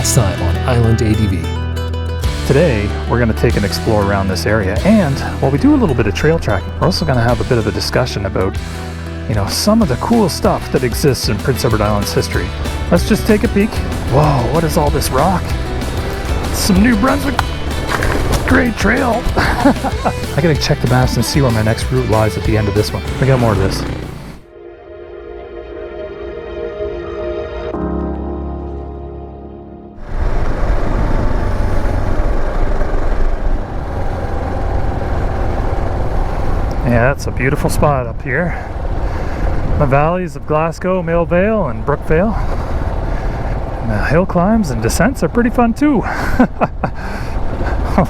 last time on Island ADV. Today, we're going to take an explore around this area, and while we do a little bit of trail tracking, we're also going to have a bit of a discussion about, some of the cool stuff that exists in Prince Edward Island's history. Let's just take a peek. Whoa, what is all this rock? Some New Brunswick Great Trail. I gotta check the maps and see where my next route lies at the end of this one. We got more of this. Yeah, it's a beautiful spot up here. The valleys of Glasgow, Millvale, and Brookvale. And the hill climbs and descents are pretty fun too.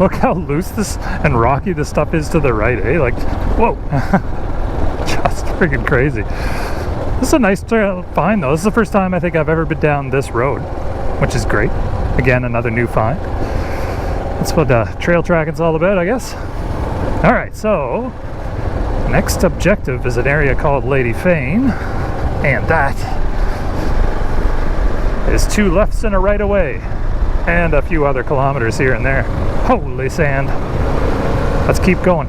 Look how loose this and rocky this stuff is to the right, eh? Like, whoa. Just freaking crazy. This is a nice trail find though. This is the first time I think I've ever been down this road, which is great. Again, another new find. That's what trail tracking's all about, I guess. Alright, so next objective is an area called Lady Fane, and that is 2 lefts and a right away, and a few other kilometers here and there. Holy sand. Let's keep going.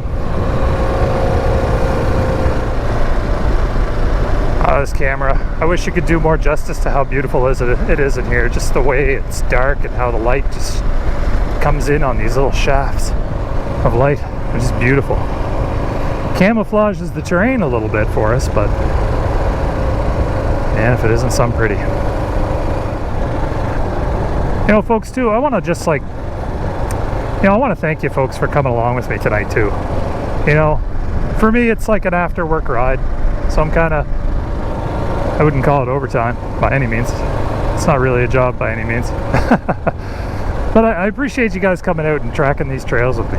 Oh, this camera. I wish you could do more justice to how beautiful it is in here. Just the way it's dark and how the light just comes in on these little shafts of light. They're just beautiful. Camouflages the terrain a little bit for us, but man, if it isn't some pretty. Folks, too, I want to just I want to thank you folks for coming along with me tonight too. For me it's like an after work ride, so I wouldn't call it overtime by any means. It's not really a job by any means. But I appreciate you guys coming out and tracking these trails with me.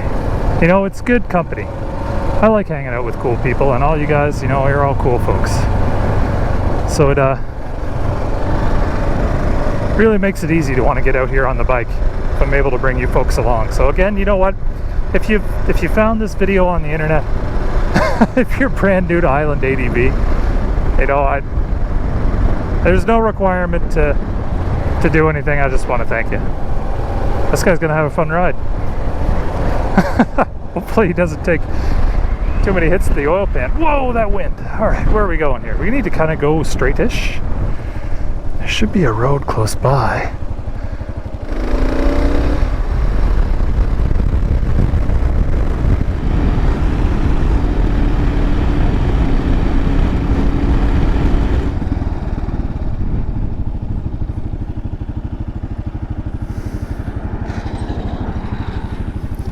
It's good company. I like hanging out with cool people, and all you guys, you're all cool folks. So it really makes it easy to want to get out here on the bike if I'm able to bring you folks along. So again, you know what? If you found this video on the internet, if you're brand new to Island ADV, there's no requirement to do anything. I just want to thank you. This guy's gonna have a fun ride. Hopefully he doesn't take too many hits to the oil pan. Whoa, that wind. All right, where are we going here? We need to kind of go straightish. There should be a road close by.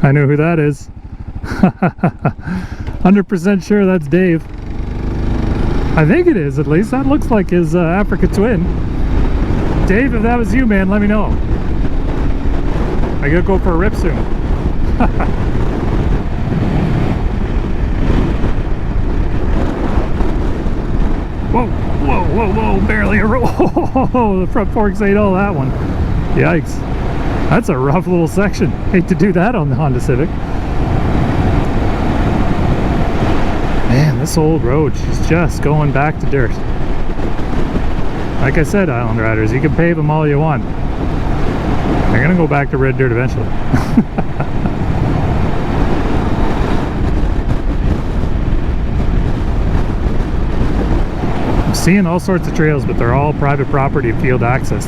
I know who that is. 100% sure that's Dave. I think it is, at least. That looks like his Africa twin. Dave, if that was you, man, let me know. I gotta go for a rip soon. Whoa, whoa, whoa, whoa, barely a roll. Oh, the front forks ate all that one. Yikes. That's a rough little section. Hate to do that on the Honda Civic. Man, this old road is just going back to dirt. Like I said, Island Riders, you can pave them all you want. They're gonna go back to red dirt eventually. I'm seeing all sorts of trails, but they're all private property and field access.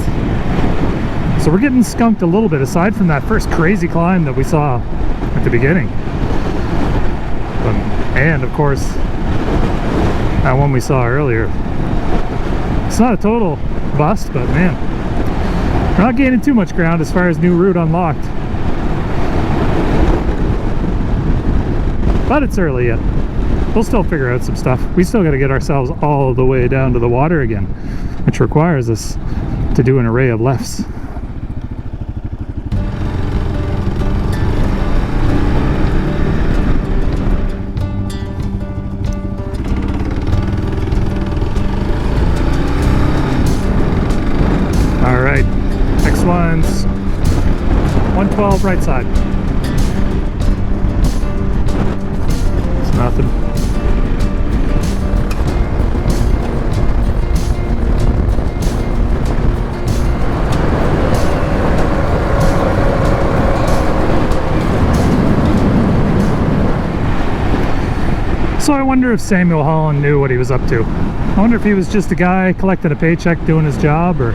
So we're getting skunked a little bit, aside from that first crazy climb that we saw at the beginning. And of course, that one we saw earlier. It's not a total bust, but man, we're not gaining too much ground as far as new route unlocked. But it's early yet. We'll still figure out some stuff. We still got to get ourselves all the way down to the water again, which requires us to do an array of lefts. Alright, next one's 112 right side. It's nothing. So I wonder if Samuel Holland knew what he was up to. I wonder if he was just a guy collecting a paycheck doing his job, or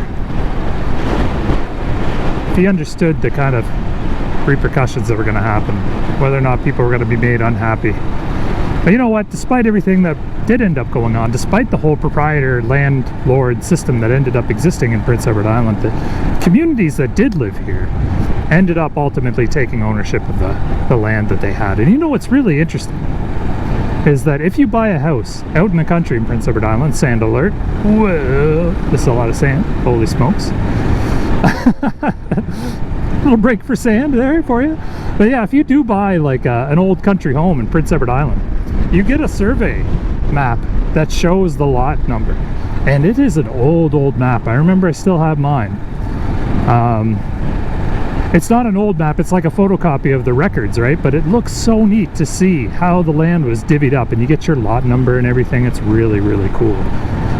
if he understood the kind of repercussions that were going to happen, whether or not people were going to be made unhappy. But you know what, despite everything that did end up going on, despite the whole proprietor landlord system that ended up existing in Prince Edward Island, the communities that did live here ended up ultimately taking ownership of the land that they had. And you know what's really interesting is that if you buy a house out in the country in Prince Edward Island, sand alert, whoa, this is a lot of sand, holy smokes. Little break for sand there for you. But yeah, if you do buy like an old country home in Prince Edward Island, you get a survey map that shows the lot number, and it is an old map. I remember I still have mine. It's not an old map, it's like a photocopy of the records, right? But it looks so neat to see how the land was divvied up, and you get your lot number and everything. It's really cool,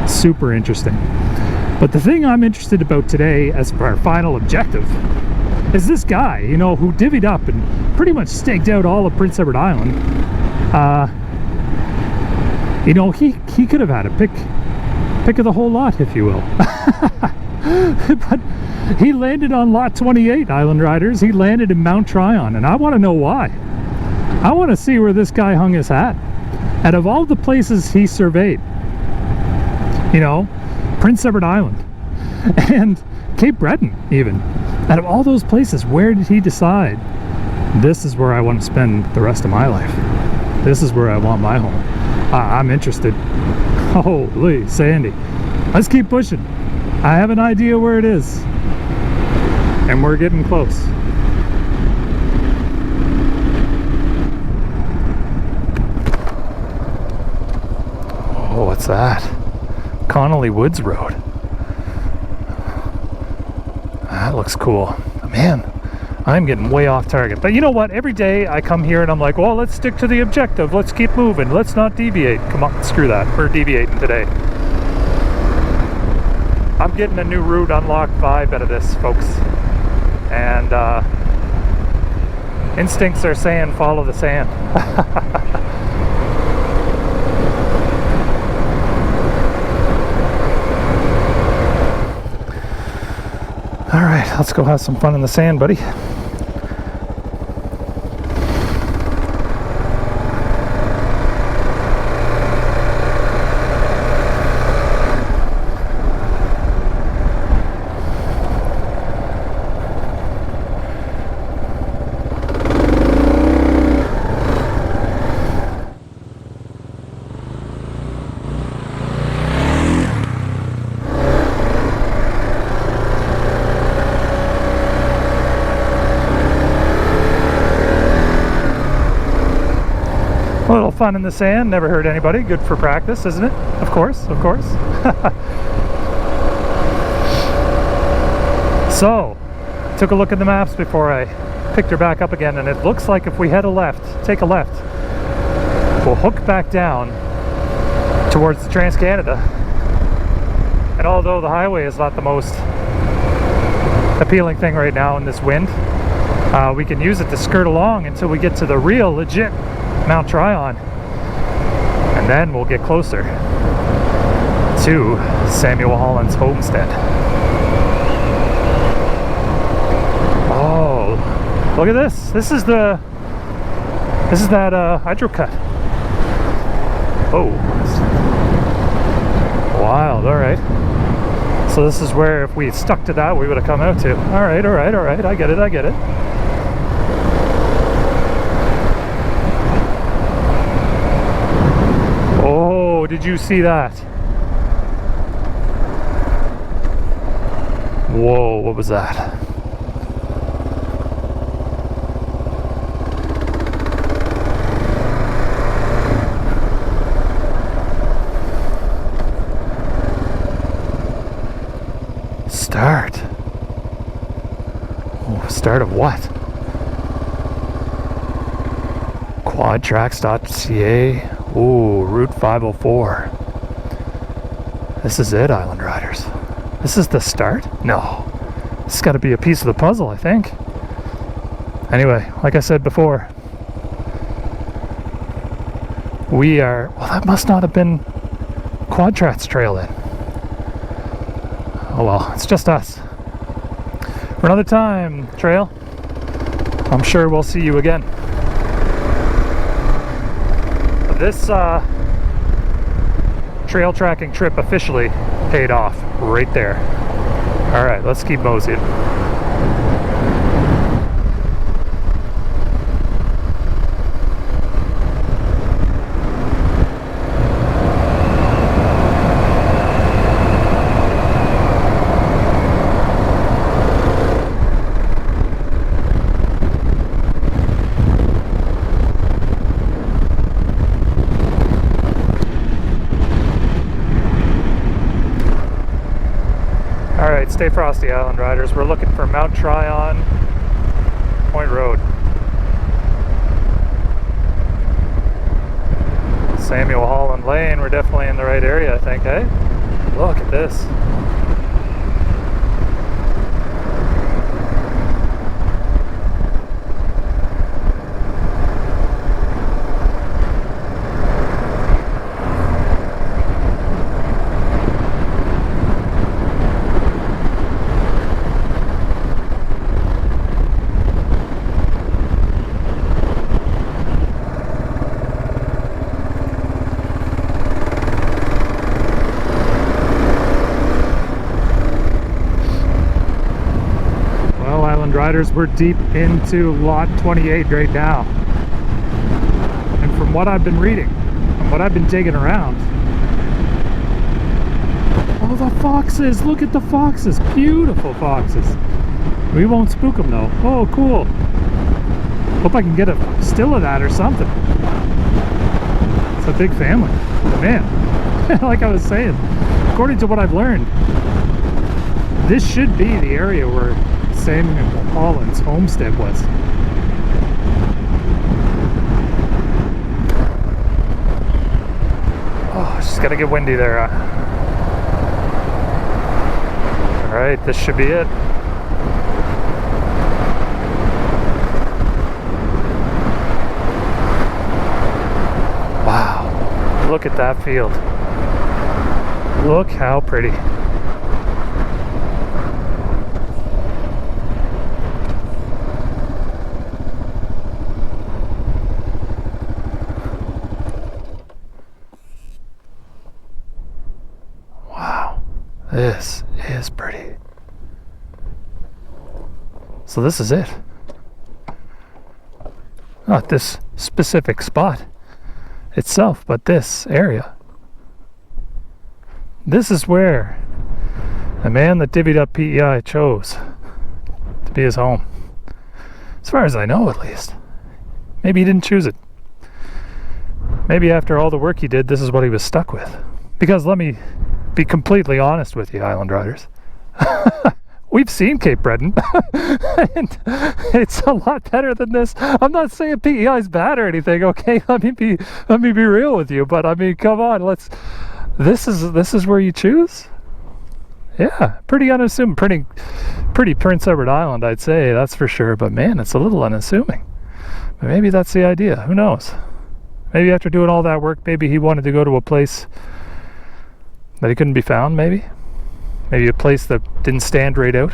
super interesting. But the thing I'm interested about today as for our final objective is this guy, you know, who divvied up and pretty much staked out all of Prince Edward Island. You know, he could have had a pick of the whole lot, if you will. But he landed on lot 28, Island Riders. He landed in Mount Tryon, and I want to know why. I want to see where this guy hung his hat. Out of all the places he surveyed, you know, Prince Edward Island and Cape Breton even, out of all those places, where did he decide this is where I want to spend the rest of my life? This is where I want my home. I'm interested. Holy Sandy. Let's keep pushing. I have an idea where it is, and we're getting close. Oh, what's that? Connolly Woods Road. That looks cool. Man, I'm getting way off target. But you know what? Every day I come here and I'm like, well, let's stick to the objective. Let's keep moving. Let's not deviate. Come on, screw that. We're deviating today. I'm getting a new route unlocked vibe out of this, folks. And instincts are saying follow the sand. All right, let's go have some fun in the sand, buddy. A little fun in the sand, never hurt anybody. Good for practice, isn't it? Of course, of course. So, took a look at the maps before I picked her back up again, and it looks like if we head a left, take a left, we'll hook back down towards the Trans-Canada. And although the highway is not the most appealing thing right now in this wind, we can use it to skirt along until we get to the real legit Mount Tryon, and then we'll get closer to Samuel Holland's homestead. Oh, look at this. This is that hydro cut. Oh, wild. All right. So this is where if we had stuck to that, we would have come out to. All right. I get it. Oh, did you see that? Whoa, what was that? Start. Oh, start of what? Quadtrax.ca. Ooh, Route 504. This is it, Island Riders. This is the start? No. This has got to be a piece of the puzzle, I think. Anyway, like I said before, We are, well, that must not have been Trax trail then. Oh well, it's just us. For another time, trail. I'm sure we'll see you again. This trail tracking trip officially paid off right there. All right, let's keep moseying. Alright, stay frosty, Island Riders. We're looking for Mount Tryon, Point Road. Samuel Holland Lane, we're definitely in the right area, I think, eh? Look at this. Riders, we're deep into lot 28 right now, and from what I've been reading and what I've been digging around, oh, the foxes, look at the foxes, beautiful foxes. We won't spook them though. Oh, cool. Hope I can get a still of that or something. It's a big family, man. Like I was saying, according to what I've learned, this should be the area where Samuel Holland's homestead was. Oh, it's just gotta get windy there. Alright, this should be it. Wow, look at that field. Look how pretty. This is pretty. So this is it. Not this specific spot itself, but this area. This is where the man that divvied up PEI chose to be his home. As far as I know, at least. Maybe he didn't choose it. Maybe after all the work he did, this is what he was stuck with. Because let me be completely honest with you, Island Riders. We've seen Cape Breton, and it's a lot better than this. I'm not saying PEI is bad or anything, okay? Let me be real with you. But I mean, come on, This is where you choose. Yeah, pretty unassuming, pretty Prince Edward Island, I'd say, that's for sure. But man, it's a little unassuming. But maybe that's the idea. Who knows? Maybe after doing all that work, maybe he wanted to go to a place that he couldn't be found, maybe a place that didn't stand right out,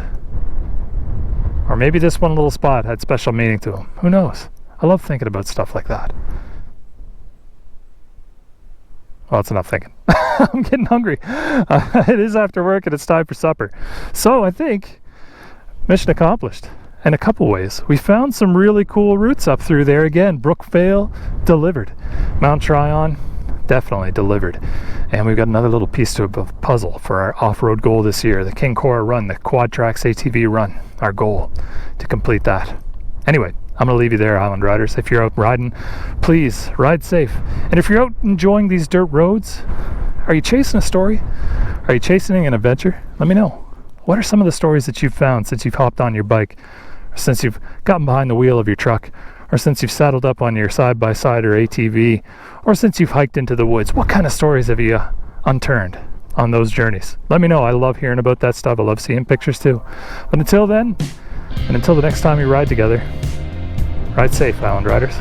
or maybe this one little spot had special meaning to him. Who knows? I love thinking about stuff like that. Well, it's enough thinking. I'm getting hungry. It is after work and it's time for supper, so I think mission accomplished in a couple ways. We found some really cool routes up through there. Again, Brookvale delivered, Mount Tryon definitely delivered, and we've got another little piece to a puzzle for our off-road goal this year, the King Cora run, the Trax ATV run, our goal to complete that. Anyway, I'm gonna leave you there, Island Riders. If you're out riding, please ride safe, and if you're out enjoying these dirt roads, are you chasing a story? Are you chasing an adventure? Let me know. What are some of the stories that you've found since you've hopped on your bike, or since you've gotten behind the wheel of your truck, or since you've saddled up on your side-by-side or ATV, or since you've hiked into the woods? What kind of stories have you unturned on those journeys? Let me know. I love hearing about that stuff. I love seeing pictures too. But until then, and until the next time we ride together, ride safe, Island Riders.